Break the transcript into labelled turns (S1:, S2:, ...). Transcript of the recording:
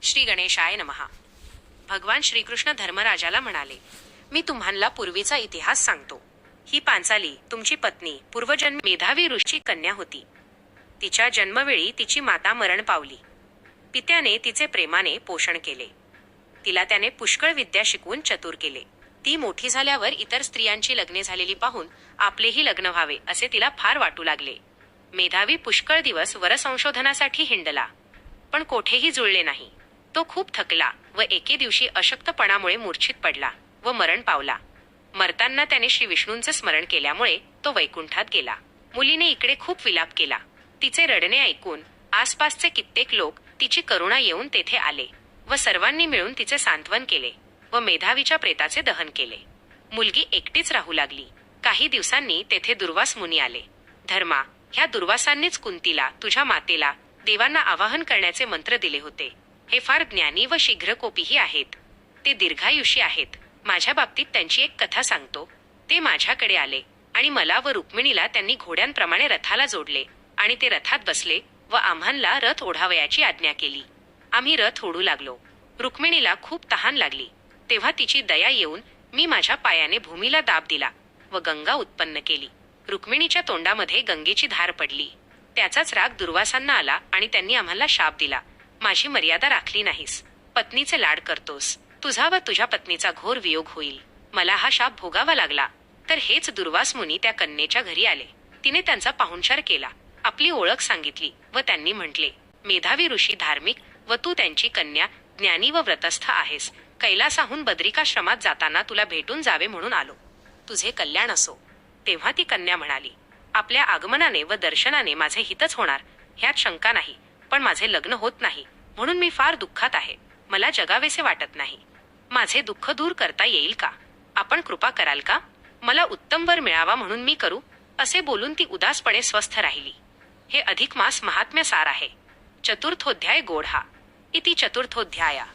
S1: श्री गणेशाय नमः. भगवान श्रीकृष्ण धर्मराजाला म्हणाले, मी तुम्हाला पूर्वीचा इतिहास सांगतो. ही पांचाली तुमची पत्नी पूर्वजन्मी मेधावी ऋषी कन्या होती. तिच्या जन्मवेळी तिची माता मरण पावली. पित्याने तिचे प्रेमाने पोषण केले. तिला त्याने पुष्कळ विद्या शिकवून चतुर केले. ती मोठी झाल्यावर इतर स्त्रियांची लग्ने झालेली पाहून आपलेही लग्न व्हावे असे तिला फार वाटू लागले. मेधावी पुष्कळ दिवस वरसंशोधनासाठी हिंडला, पण कोठेही जुळले नाही. तो खूप थकला व एके दिवशी अशक्तपणामुळे मूर्छित पडला व मरण पावला. मरताना त्याने श्री विष्णूंचे स्मरण केल्यामुळे तो वैकुंठात गेला. मुलीने इकडे खूप विलाप केला. तिचे रडणे ऐकून आसपासचे कित्येक लोक तिची करुणा येऊन तेथे आले व सर्वांनी मिळून तिचे सांत्वन केले व मेधावीच्या प्रेताचे दहन केले. मुलगी एकटीच राहू लागली. काही दिवसांनी तेथे दुर्वास मुनी आले. धर्मा, ह्या दुर्वासांनीच कुंतीला, तुझ्या मातेला, देवांना आवाहन करण्याचे मंत्र दिले होते. हे फार ज्ञानी व शीघ्रकोपीही आहेत. ते दीर्घायुषी आहेत. माझ्या बाबतीत त्यांची एक कथा सांगतो. ते माझ्याकडे आले आणि मला व रुक्मिणीला त्यांनी घोड्यांप्रमाणे रथाला जोडले आणि ते रथात बसले व आम्हाला रथ ओढावयाची आज्ञा केली. आम्ही रथ ओढू लागलो. रुक्मिणीला खूप तहान लागली. तेव्हा तिची दया येऊन मी माझ्या पायाने भूमीला दाब दिला व गंगा उत्पन्न केली. रुक्मिणीच्या तोंडामध्ये गंगेची धार पडली. त्याचाच राग दुर्वासांना आला आणि त्यांनी आम्हाला शाप दिला, माझी मर्यादा राखली नाहीस, पत्नीचे लाड करतोस, तुझा व तुझ्या पत्नीचा घोर वियोग होईल. मला हा शाप भोगावा लागला. तर हेच दुर्वास मुनी त्या कन्येच्या घरी आले. तिने त्यांचा पाहुणचार केला, आपली ओळख सांगितली व त्यांनी म्हटले, मेधावी ऋषी धार्मिक व तू त्यांची कन्या ज्ञानी व व्रतस्थ आहेस. कैलासाहून बद्रिकाश्रमात जाताना तुला भेटून जावे म्हणून आलो. तुझे कल्याण असो. तेव्हा ती कन्या म्हणाली, आपल्या आगमनाने व दर्शनाने माझे हितच होणार ह्यात शंका नाही, पण माझे लग्न होत नाही म्हणून मी फार दुःखात आहे. मला जगावेसे वाटत नाही. माझे दुःख दूर करता येईल का? आपण कृपा कराल का? मला उत्तम वर मिळावा म्हणून मी करू असे बोलून ती उदासपणे स्वस्थ राहिली. हे अधिक मास महात्म्य सार आहे. चतुर्थोध्याय गोढा इति चतुर्थोध्याया.